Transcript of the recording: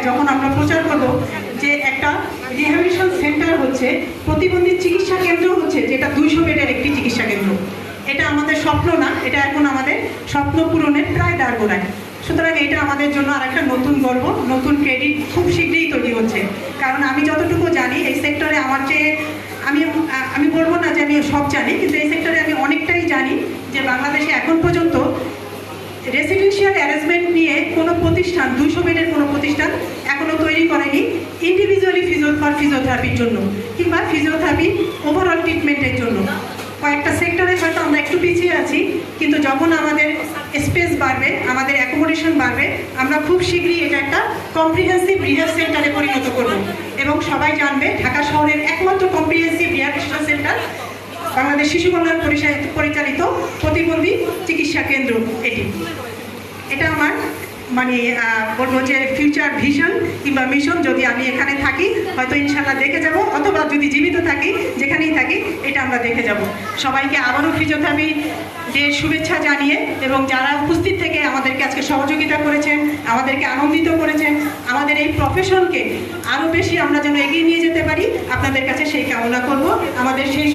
যখন আমরা প্রচার করব যে একটা রিহ্যাবিলিটেশন সেন্টার হচ্ছে, প্রতিবন্ধী চিকিৎসা কেন্দ্র হচ্ছে, যেটা 200 বেডের একটি চিকিৎসা কেন্দ্র, এটা আমাদের স্বপ্ন না, এটা এখন আমাদের স্বপ্ন পূরণের প্রায় দাঁড়গোড়ায়। সুতরাং এটা আমাদের জন্য আরেকটা নতুন গর্ব, নতুন ক্রেডিট খুব শীঘ্রই তৈরি হচ্ছে। কারণ আমি যতটুকু জানি এই সেক্টরে আমার চেয়ে আমি বলবো না যে আমি সব জানি, কিন্তু এই সেক্টরে আমি অনেকটাই জানি যে বাংলাদেশে এখন পর্যন্ত রেসিডেন্সিয়াল অ্যারেঞ্জমেন্ট নিয়ে কোনো প্রতিষ্ঠান, 200 বেডের কোনো প্রতিষ্ঠান এখনও তৈরি করেনি ইন্ডিভিজুয়ালি ফিজিওথেরাপির জন্য কিংবা ফিজিওথেরাপি ওভারঅল ট্রিটমেন্টের জন্য। কয়েকটা সেক্টরে হয়তো আমরা একটু পিছিয়ে আছি, কিন্তু যখন আমাদের স্পেস বাড়বে, আমাদের অ্যাকোমোডেশন বাড়বে, আমরা খুব শীঘ্রই এটা একটা কম্প্রিহেন্সিভ রিহ্যাব সেন্টারে পরিণত করব। এবং সবাই জানবে ঢাকা শহরের একমাত্র কম্প্রিহেন্সিভ রিহ্যাবিলিটেশন সেন্টার বাংলাদেশ শিশু কল্যাণ পরিচালিত প্রতিবন্ধী চিকিৎসা কেন্দ্র। এটা আমার বলবো যে ফিউচার ভিশন কিংবা মিশন। যদি আমি এখানে থাকি হয়তো ইনশাল্লাহ দেখে যাব, অথবা যদি জীবিত থাকি, যেখানেই থাকি, এটা আমরা দেখে যাব। সবাইকে আবারও ফিজিওথেরাপি ডে শুভেচ্ছা জানিয়ে, এবং যারা উপস্থিত থেকে আমাদেরকে আজকে সহযোগিতা করেছেন, আমাদেরকে আনন্দিত করেছেন, আমাদের এই প্রফেশনকে আরও বেশি আমরা যেন এগিয়ে নিয়ে যেতে পারি, আপনাদের কাছে সেই কামনা করব। আমাদের সেই